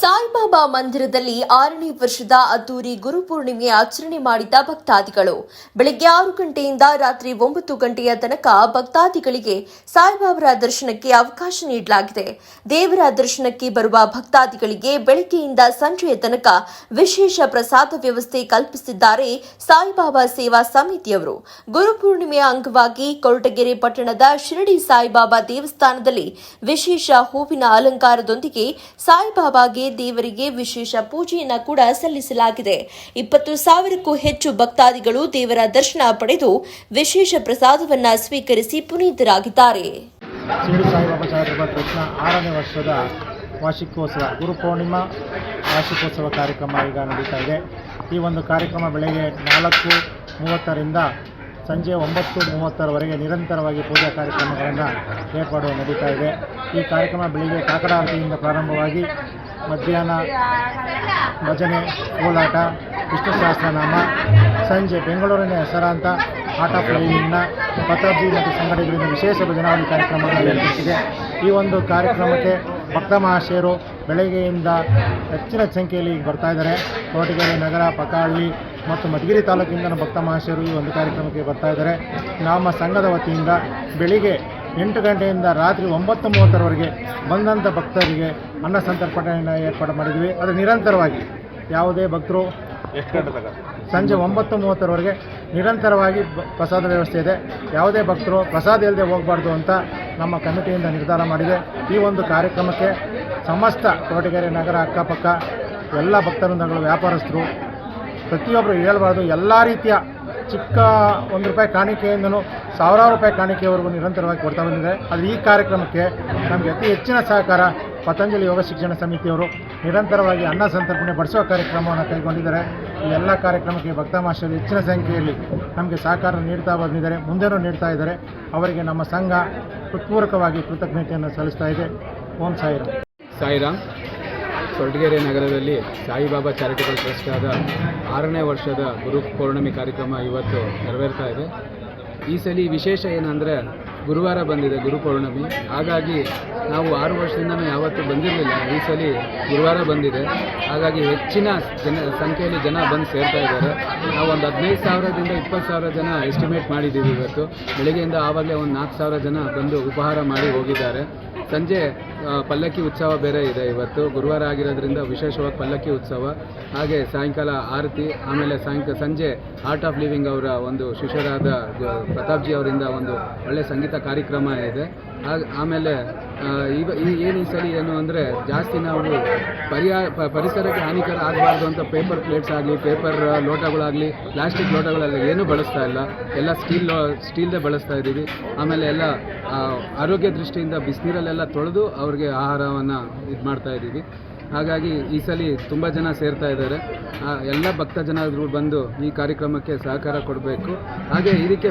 ಸಾಯಿಬಾಬಾ ಮಂದಿರದಲ್ಲಿ 6ನೇ ವರ್ಷದ ಅದ್ದೂರಿ ಗುರುಪೂರ್ಣಿಮೆ ಆಚರಣೆ ಮಾಡಿದ ಭಕ್ತಾದಿಗಳು ಬೆಳಗ್ಗೆ 6 ಗಂಟೆಯಿಂದ ರಾತ್ರಿ 9 ಗಂಟೆಯ ತನಕ ಭಕ್ತಾದಿಗಳಿಗೆ ಸಾಯಿಬಾಬಾರ ದರ್ಶನಕ್ಕೆ ಅವಕಾಶ ನೀಡಲಾಗಿದೆ. ದೇವರ ದರ್ಶನಕ್ಕೆ ಬರುವ ಭಕ್ತಾದಿಗಳಿಗೆ ಬೆಳಗ್ಗೆಯಿಂದ ಸಂಜೆಯ ತನಕ ವಿಶೇಷ ಪ್ರಸಾದ ವ್ಯವಸ್ಥೆ ಕಲ್ಪಿಸಿದ್ದಾರೆ ಸಾಯಿಬಾಬಾ ಸೇವಾ ಸಮಿತಿಯವರು. ಗುರುಪೂರ್ಣಿಮೆಯ ಅಂಗವಾಗಿ ಕೊರಟಗೆರೆ ಪಟ್ಟಣದ ಶಿರಡಿ ಸಾಯಿಬಾಬಾ ದೇವಸ್ಥಾನದಲ್ಲಿ ವಿಶೇಷ ಹೂವಿನ ಅಲಂಕಾರದೊಂದಿಗೆ ಸಾಯಿಬಾಬಾಗೆ ದೇವರಿಗೆ ವಿಶೇಷ ಪೂಜೆಯನ್ನು ಕೂಡ ಸಲ್ಲಿಸಲಾಗಿದೆ. 20,000ಕ್ಕೂ ಹೆಚ್ಚು ಭಕ್ತಾದಿಗಳು ದೇವರ ದರ್ಶನ ಪಡೆದು ವಿಶೇಷ ಪ್ರಸಾದವನ್ನು ಸ್ವೀಕರಿಸಿ ಪುನೀತರಾಗಿದ್ದಾರೆ. ಶಿರಡಿ ಸಾಯಿಬಾಬಾ ಚಾರಿಟಬಲ್ ಟ್ರಸ್ಟ್ನ 6ನೇ ವರ್ಷದ ವಾರ್ಷಿಕೋತ್ಸವ ಗುರುಪೂರ್ಣಿಮಾ ವಾರ್ಷಿಕೋತ್ಸವ ಕಾರ್ಯಕ್ರಮ ಈಗ ನಡೀತಾ ಇದೆ. ಈ ಒಂದು ಕಾರ್ಯಕ್ರಮ ಬೆಳಗ್ಗೆ 4:30ರಿಂದ ಸಂಜೆ 9:30ರವರೆಗೆ ನಿರಂತರವಾಗಿ ಪೂಜಾ ಕಾರ್ಯಕ್ರಮಗಳನ್ನು ಏರ್ಪಾಡು ನಡೀತಾ ಇದೆ. ಈ ಕಾರ್ಯಕ್ರಮ ಬೆಳಿಗ್ಗೆ ಕಾಕಡ ಆರತಿಯಿಂದ ಪ್ರಾರಂಭವಾಗಿ ಮಧ್ಯಾಹ್ನ ಭಜನೆ, ಕೋಲಾಟ, ವಿಷ್ಣು ಸಹಸ್ರನಾಮ, ಸಂಜೆ ಬೆಂಗಳೂರಿನ ಹೆಸರಾಂತ ಆರ್ಟ್ ಆಫ್ ಲಿವಿಂಗ್ನ ಪ್ರತಾಪ್ಜಿ ಮತ್ತು ಸಂಘಟನೆಗಳಿಂದ ವಿಶೇಷ ಭಜನಾವಳಿ ಕಾರ್ಯಕ್ರಮಗಳು ಏರ್ಪಡಿಸಿದೆ. ಈ ಒಂದು ಕಾರ್ಯಕ್ರಮಕ್ಕೆ ಭಕ್ತ ಮಹಾಶಯರು ಬೆಳಗ್ಗೆಯಿಂದ ಹೆಚ್ಚಿನ ಸಂಖ್ಯೆಯಲ್ಲಿ ಬರ್ತಾ ಇದ್ದಾರೆ. ಕೊರಟಗೆರೆ ನಗರ, ಪಕಾಹಳ್ಳಿ ಮತ್ತು ಮಧುಗಿರಿ ತಾಲೂಕಿನಿಂದ ಭಕ್ತ ಮಹಾಶಯರು ಈ ಒಂದು ಕಾರ್ಯಕ್ರಮಕ್ಕೆ ಬರ್ತಾ ಇದ್ದಾರೆ. ನಮ್ಮ ಸಂಘದ ವತಿಯಿಂದ ಬೆಳಿಗ್ಗೆ 8 ಗಂಟೆಯಿಂದ ರಾತ್ರಿ 9:30ರವರೆಗೆ ಬಂದಂಥ ಭಕ್ತರಿಗೆ ಅನ್ನ ಸಂತರ್ಪಣೆಯನ್ನು ಏರ್ಪಾಡು ಮಾಡಿದ್ವಿ. ಅದು ನಿರಂತರವಾಗಿ ಯಾವುದೇ ಭಕ್ತರು ಸಂಜೆ 9:30ರವರೆಗೆ ನಿರಂತರವಾಗಿ ಪ್ರಸಾದ ವ್ಯವಸ್ಥೆ ಇದೆ. ಯಾವುದೇ ಭಕ್ತರು ಪ್ರಸಾದ ಇಲ್ಲದೆ ಹೋಗಬಾರ್ದು ಅಂತ ನಮ್ಮ ಕಮಿಟಿಯಿಂದ ನಿರ್ಧಾರ ಮಾಡಿದೆ. ಈ ಒಂದು ಕಾರ್ಯಕ್ರಮಕ್ಕೆ ಸಮಸ್ತ ಕೊರಟಗೆರೆ ನಗರ ಅಕ್ಕಪಕ್ಕ ಎಲ್ಲ ಭಕ್ತವೃಂದಗಳು, ವ್ಯಾಪಾರಸ್ಥರು ಪ್ರತಿಯೊಬ್ಬರು ಹೇಳ್ಬಾರ್ದು, ಎಲ್ಲ ರೀತಿಯ ಚಿಕ್ಕ ₹1 ಕಾಣಿಕೆಯಿಂದಲೂ ಸಾವಿರಾರು ರೂಪಾಯಿ ಕಾಣಿಕೆಯವರೆಗೂ ನಿರಂತರವಾಗಿ ಕೊಡ್ತಾ ಬಂದಿದೆ. ಆದರೆ ಈ ಕಾರ್ಯಕ್ರಮಕ್ಕೆ ನಮಗೆ ಅತಿ ಹೆಚ್ಚಿನ ಸಹಕಾರ ಪತಂಜಲಿ ಯೋಗ ಶಿಕ್ಷಣ ಸಮಿತಿಯವರು ನಿರಂತರವಾಗಿ ಅನ್ನ ಸಂತರ್ಪಣೆ ಬಡಿಸುವ ಕಾರ್ಯಕ್ರಮವನ್ನು ಕೈಗೊಂಡಿದ್ದಾರೆ. ಈ ಎಲ್ಲ ಕಾರ್ಯಕ್ರಮಕ್ಕೆ ಭಕ್ತ ಮಹಾಶಯರು ಹೆಚ್ಚಿನ ಸಂಖ್ಯೆಯಲ್ಲಿ ನಮಗೆ ಸಹಕಾರ ನೀಡ್ತಾ ಬಂದಿದ್ದಾರೆ, ಮುಂದೆನೂ ನೀಡ್ತಾ ಇದ್ದಾರೆ. ಅವರಿಗೆ ನಮ್ಮ ಸಂಘ ಹೃತ್ಪೂರ್ವಕವಾಗಿ ಕೃತಜ್ಞತೆಯನ್ನು ಸಲ್ಲಿಸ್ತಾ ಇದೆ. ಓಂ ಸಾಯಿರಾಮ್. ಸಾಯಿರಾಮ್. ಕೊರಟಗೆರೆ ನಗರದಲ್ಲಿ ಸಾಯಿಬಾಬಾ ಚಾರಿಟಬಲ್ ಟ್ರಸ್ಟ್ ಆದ 6ನೇ ವರ್ಷದ ಗುರು ಪೌರ್ಣಮಿ ಕಾರ್ಯಕ್ರಮ ಇವತ್ತು ನೆರವೇರ್ತಾ ಇದೆ. ಈ ಸಲ ವಿಶೇಷ ಏನಂದರೆ ಗುರುವಾರ ಬಂದಿದೆ ಗುರು ಪೌರ್ಣಮಿ. ಹಾಗಾಗಿ ನಾವು 6 ವರ್ಷದಿಂದನೂ ಯಾವತ್ತೂ ಬಂದಿರಲಿಲ್ಲ. ಈ ಸಲ ಗುರುವಾರ ಬಂದಿದೆ. ಹಾಗಾಗಿ ಹೆಚ್ಚಿನ ಸಂಖ್ಯೆಯಲ್ಲಿ ಜನ ಬಂದು ಸೇರ್ತಾ ಇದ್ದಾರೆ. ನಾವು ಒಂದು 15,000ದಿಂದ 20,000 ಜನ ಎಸ್ಟಿಮೇಟ್ ಮಾಡಿದ್ದೀವಿ. ಇವತ್ತು ಬೆಳಗ್ಗೆಯಿಂದ ಆವಾಗಲೇ ಒಂದು 4,000 ಜನ ಬಂದು ಉಪಹಾರ ಮಾಡಿ ಹೋಗಿದ್ದಾರೆ. ಸಂಜೆ ಪಲ್ಲಕ್ಕಿ ಉತ್ಸವ ಬೇರೆ ಇದೆ. ಇವತ್ತು ಗುರುವಾರ ಆಗಿರೋದ್ರಿಂದ ವಿಶೇಷವಾಗಿ ಪಲ್ಲಕ್ಕಿ ಉತ್ಸವ, ಹಾಗೆ ಸಾಯಂಕಾಲ ಆರತಿ, ಆಮೇಲೆ ಸಂಜೆ ಆರ್ಟ್ ಆಫ್ ಲಿವಿಂಗ್ ಅವರ ಒಂದು ಶಿಷ್ಯರಾದ ಪ್ರತಾಪ್ಜಿ ಅವರಿಂದ ಒಂದು ಒಳ್ಳೆಯ ಸಂಗೀತ ಕಾರ್ಯಕ್ರಮ ಇದೆ. ಆಮೇಲೆ ಏನು ಈ ಸಲ ಏನು ಅಂದರೆ ಜಾಸ್ತಿ ನಾವು ಪರಿಸರಕ್ಕೆ ಹಾನಿಕರ ಆಗಬಾರ್ದು ಅಂತ ಪೇಪರ್ ಪ್ಲೇಟ್ಸ್ ಆಗಲಿ, ಪೇಪರ್ ಲೋಟಗಳಾಗಲಿ, ಪ್ಲಾಸ್ಟಿಕ್ ಲೋಟಗಳೆಲ್ಲ ಏನೂ ಬಳಸ್ತಾ ಇಲ್ಲ. ಎಲ್ಲ ಸ್ಟೀಲ್ದೇ ಬಳಸ್ತಾ ಇದ್ದೀವಿ. ಆಮೇಲೆ ಎಲ್ಲ ಆರೋಗ್ಯ ದೃಷ್ಟಿಯಿಂದ ಬಿಸಿನೀರಲ್ಲೆಲ್ಲ ತೊಳೆದು ಅವ್ರಿಗೆ ಆಹಾರವನ್ನು ಇದು ಮಾಡ್ತಾ ಇದ್ದೀವಿ. ಹಾಗಾಗಿ ಈ ಸಲ ತುಂಬ ಜನ ಸೇರ್ತಾ ಇದ್ದಾರೆ. ಎಲ್ಲ ಭಕ್ತ ಜನರು ಬಂದು ಈ ಕಾರ್ಯಕ್ರಮಕ್ಕೆ ಸಹಕಾರ ಕೊಡಬೇಕು. ಹಾಗೆ ಇದಕ್ಕೆ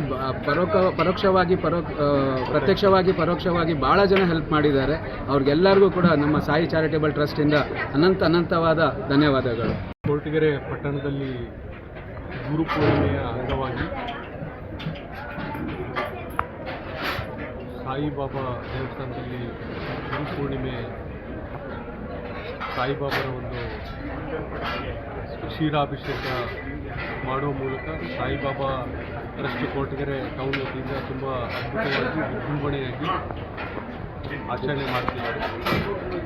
ಪ್ರತ್ಯಕ್ಷವಾಗಿ ಪರೋಕ್ಷವಾಗಿ ಭಾಳ ಜನ ಹೆಲ್ಪ್ ಮಾಡಿದ್ದಾರೆ. ಅವ್ರಿಗೆಲ್ಲರಿಗೂ ಕೂಡ ನಮ್ಮ ಸಾಯಿ ಚಾರಿಟೇಬಲ್ ಟ್ರಸ್ಟಿಂದ ಅನಂತವಾದ ಧನ್ಯವಾದಗಳು. ಕೊರಟಗೆರೆ ಪಟ್ಟಣದಲ್ಲಿ ಗುರುಪೂರ್ಣಿಮೆಯ ಅಂಗವಾಗಿ ಸಾಯಿಬಾಬಾ ದೇವಸ್ಥಾನದಲ್ಲಿ ಗುರುಪೂರ್ಣಿಮೆ ಸಾಯಿಬಾಬಾರ ಒಂದು ಕ್ಷೀರಾಭಿಷೇಕ ಮಾಡುವ ಮೂಲಕ ಸಾಯಿಬಾಬಾ ಟ್ರಸ್ಟ್ ಕೊರಟಗೆರೆ ಟೌನ್ ವತಿಯಿಂದ ತುಂಬ ಅದ್ಭುತವಾಗಿ ವಿಜೃಂಭಣೆಯಾಗಿ ಆಚರಣೆ ಮಾಡ್ತಿದ್ದಾರೆ.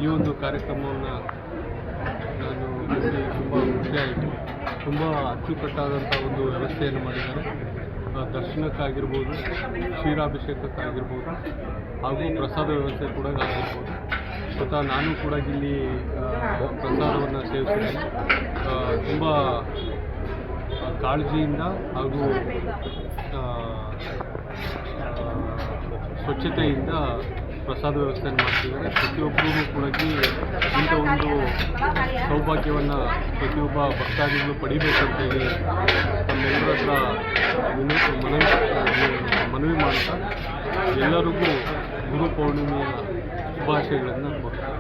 ಈ ಒಂದು ಕಾರ್ಯಕ್ರಮವನ್ನು ನಾನು ನೋಡಿ ತುಂಬ ಖುಷಿಯಾಯಿತು. ತುಂಬ ಅಚ್ಚುಕಟ್ಟಾದಂಥ ಒಂದು ವ್ಯವಸ್ಥೆಯನ್ನು ಮಾಡಿದ್ದಾರೆ. ದರ್ಶನಕ್ಕಾಗಿರ್ಬೋದು, ಕ್ಷೀರಾಭಿಷೇಕಕ್ಕಾಗಿರ್ಬೋದು, ಹಾಗೂ ಪ್ರಸಾದ ವ್ಯವಸ್ಥೆ ಕೂಡ ಆಗಿರ್ಬೋದು. ಸ್ವತಃ ನಾನು ಕೂಡ ಇಲ್ಲಿ ಪ್ರಸಾದವನ್ನು ಸೇವಿಸಿದ್ದೇನೆ. ತುಂಬ ಕಾಳಜಿಯಿಂದ ಹಾಗೂ ಸ್ವಚ್ಛತೆಯಿಂದ ಪ್ರಸಾದ ವ್ಯವಸ್ಥೆಯನ್ನು ಮಾಡ್ತಿದ್ದಾರೆ. ಪ್ರತಿಯೊಬ್ಬರೂ ಕೂಡ ಇಂಥ ಒಂದು ಸೌಭಾಗ್ಯವನ್ನು ಪ್ರತಿಯೊಬ್ಬ ಭಕ್ತಾದಿಗಳು ಪಡಿಬೇಕಂತೇಳಿ ತಮ್ಮೆಲ್ಲರ ಹತ್ರ ಮನವಿ ಮಾಡ್ತಾ ಎಲ್ಲರಿಗೂ ಗುರು ಪೌರ್ಣಿಮೆಯ ಶುಭಾಶಯಗಳನ್ನು ಕೊಡ್ತಾರೆ.